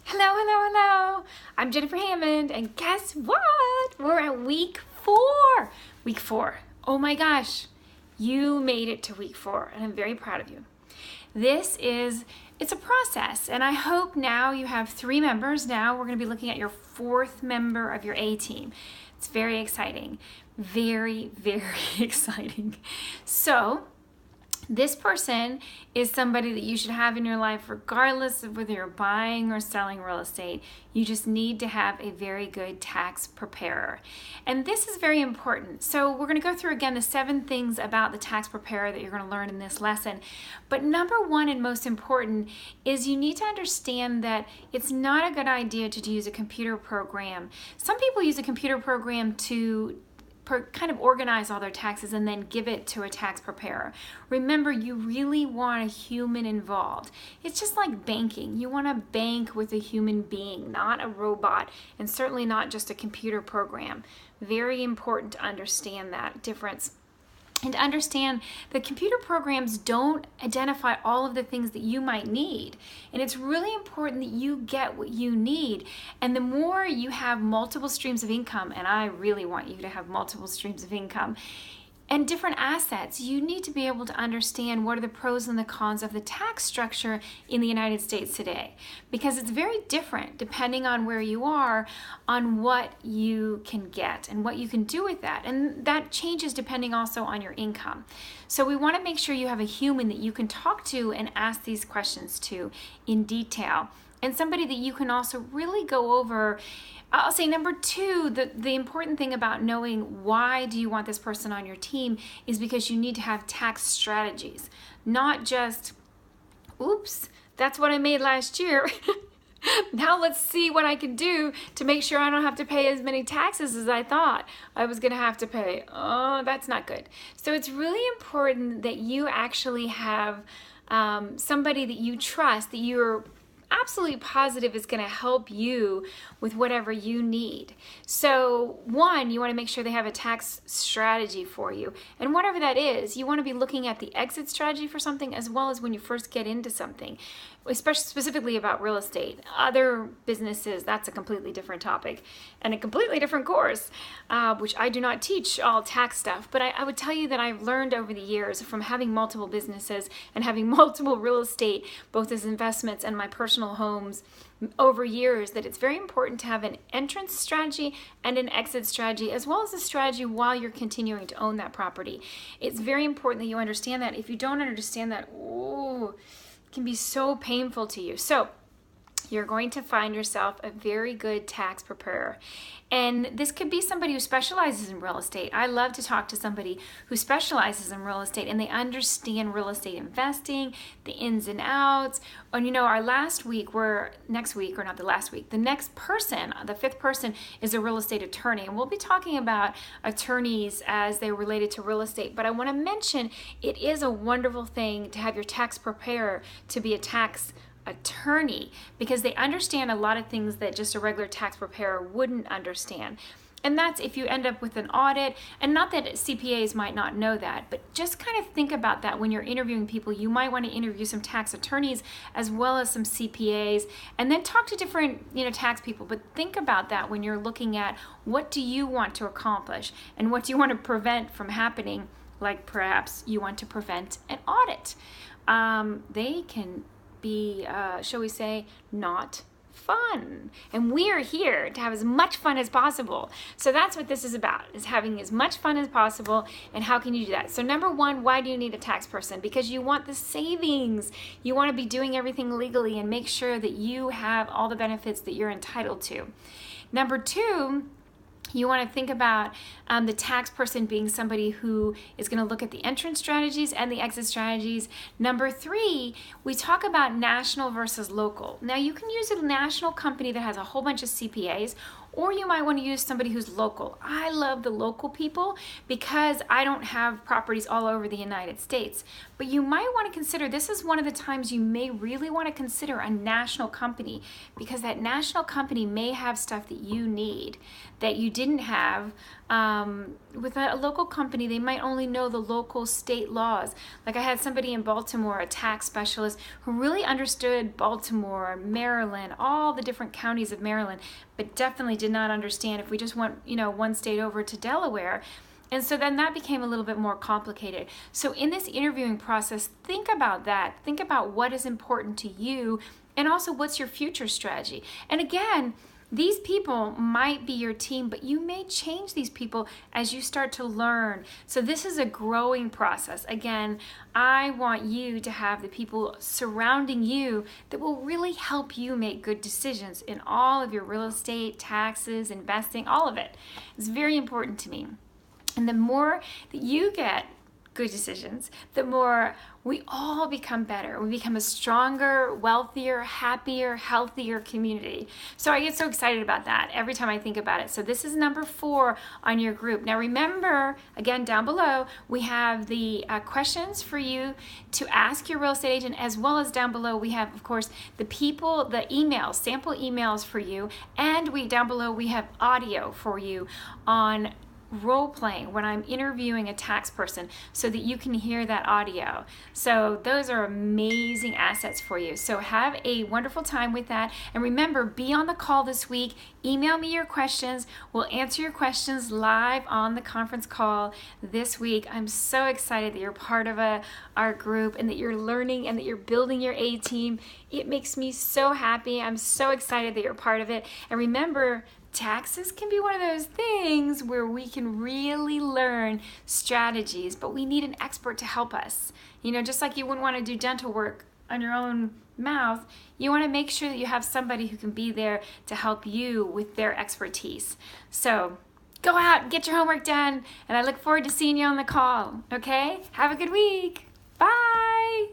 Hello, hello, hello. I'm Jennifer Hammond, and guess what? We're at week 4. Week 4. Oh my gosh, you made it to week 4, and I'm very proud of you. It's a process, and I hope now you have 3 members. Now we're going to be looking at your 4th member of your A-Team. It's very exciting. Very, very exciting. So, this person is somebody that you should have in your life regardless of whether you're buying or selling real estate. You just need to have a very good tax preparer. And this is very important. So we're going to go through again the 7 things about the tax preparer that you're going to learn in this lesson. But number 1 and most important is you need to understand that it's not a good idea to use a computer program. Some people use a computer program to kind of organize all their taxes and then give it to a tax preparer. Remember, you really want a human involved. It's just like banking. You want to bank with a human being, not a robot, and certainly not just a computer program. Very important to understand that difference. And to understand that computer programs don't identify all of the things that you might need. And it's really important that you get what you need. And the more you have multiple streams of income, and I really want you to have multiple streams of income, and different assets, you need to be able to understand what are the pros and the cons of the tax structure in the United States today. Because it's very different depending on where you are on what you can get and what you can do with that. And that changes depending also on your income. So we want to make sure you have a human that you can talk to and ask these questions to in detail. And somebody that you can also really go over. I'll say number 2, the important thing about knowing why do you want this person on your team is because you need to have tax strategies. Not just, oops, that's what I made last year. Now let's see what I can do to make sure I don't have to pay as many taxes as I thought I was going to have to pay. Oh, that's not good. So it's really important that you actually have somebody that you trust, that you're absolutely positive is going to help you with whatever you need. So 1, you want to make sure they have a tax strategy for you. And whatever that is, you want to be looking at the exit strategy for something as well as when you first get into something, especially specifically about real estate. Other businesses, that's a completely different topic and a completely different course, which I do not teach all tax stuff. But I would tell you that I've learned over the years from having multiple businesses and having multiple real estate, both as investments and my personal homes over years, that it's very important to have an entrance strategy and an exit strategy, as well as a strategy while you're continuing to own that property. It's very important that you understand that. If you don't understand that, it can be so painful to you. So you're going to find yourself a very good tax preparer. And this could be somebody who specializes in real estate. I love to talk to somebody who specializes in real estate and they understand real estate investing, the ins and outs. And the next person, the 5th person, is a real estate attorney. And we'll be talking about attorneys as they're related to real estate. But I want to mention it is a wonderful thing to have your tax preparer to be a tax attorney, because they understand a lot of things that just a regular tax preparer wouldn't understand. And that's if you end up with an audit, and not that CPAs might not know that, but just kind of think about that when you're interviewing people. You might want to interview some tax attorneys as well as some CPAs, and then talk to different tax people. But think about that when you're looking at what do you want to accomplish and what do you want to prevent from happening, like perhaps you want to prevent an audit. They can be, shall we say, not fun. And we are here to have as much fun as possible. So that's what this is about, is having as much fun as possible. And how can you do that? So number 1, why do you need a tax person? Because you want the savings. You want to be doing everything legally and make sure that you have all the benefits that you're entitled to. Number 2, you want to think about the tax person being somebody who is going to look at the entrance strategies and the exit strategies. Number 3, we talk about national versus local. Now, you can use a national company that has a whole bunch of CPAs, Or you might want to use somebody who's local. I love the local people because I don't have properties all over the United States. But you might want to consider, this is one of the times you may really want to consider a national company, because that national company may have stuff that you need that you didn't have. With a local company, they might only know the local state laws. Like I had somebody in Baltimore, a tax specialist, who really understood Baltimore, Maryland, all the different counties of Maryland, but definitely did not understand if we just went, one state over to Delaware. And so then that became a little bit more complicated. So in this interviewing process, think about that. Think about what is important to you, and also what's your future strategy. And again, these people might be your team, but you may change these people as you start to learn. So this is a growing process. Again, I want you to have the people surrounding you that will really help you make good decisions in all of your real estate, taxes, investing, all of it. It's very important to me. And the more that you get good decisions, the more we all become better. We become a stronger, wealthier, happier, healthier community. So I get so excited about that every time I think about it. So this is number 4 on your group. Now remember, again, down below, we have the questions for you to ask your real estate agent, as well as down below we have, of course, the emails, sample emails for you. And down below we have audio for you on role playing when I'm interviewing a tax person, so that you can hear that audio. So those are amazing assets for you. So have a wonderful time with that. And remember, be on the call this week. Email me your questions. We'll answer your questions live on the conference call this week. I'm so excited that you're part of our group, and that you're learning, and that you're building your A-team. It makes me so happy. I'm so excited that you're part of it. And remember, taxes can be one of those things where we can really learn strategies, but we need an expert to help us. Just like you wouldn't want to do dental work on your own mouth, you want to make sure that you have somebody who can be there to help you with their expertise. So go out and get your homework done, and I look forward to seeing you on the call. Okay? Have a good week. Bye.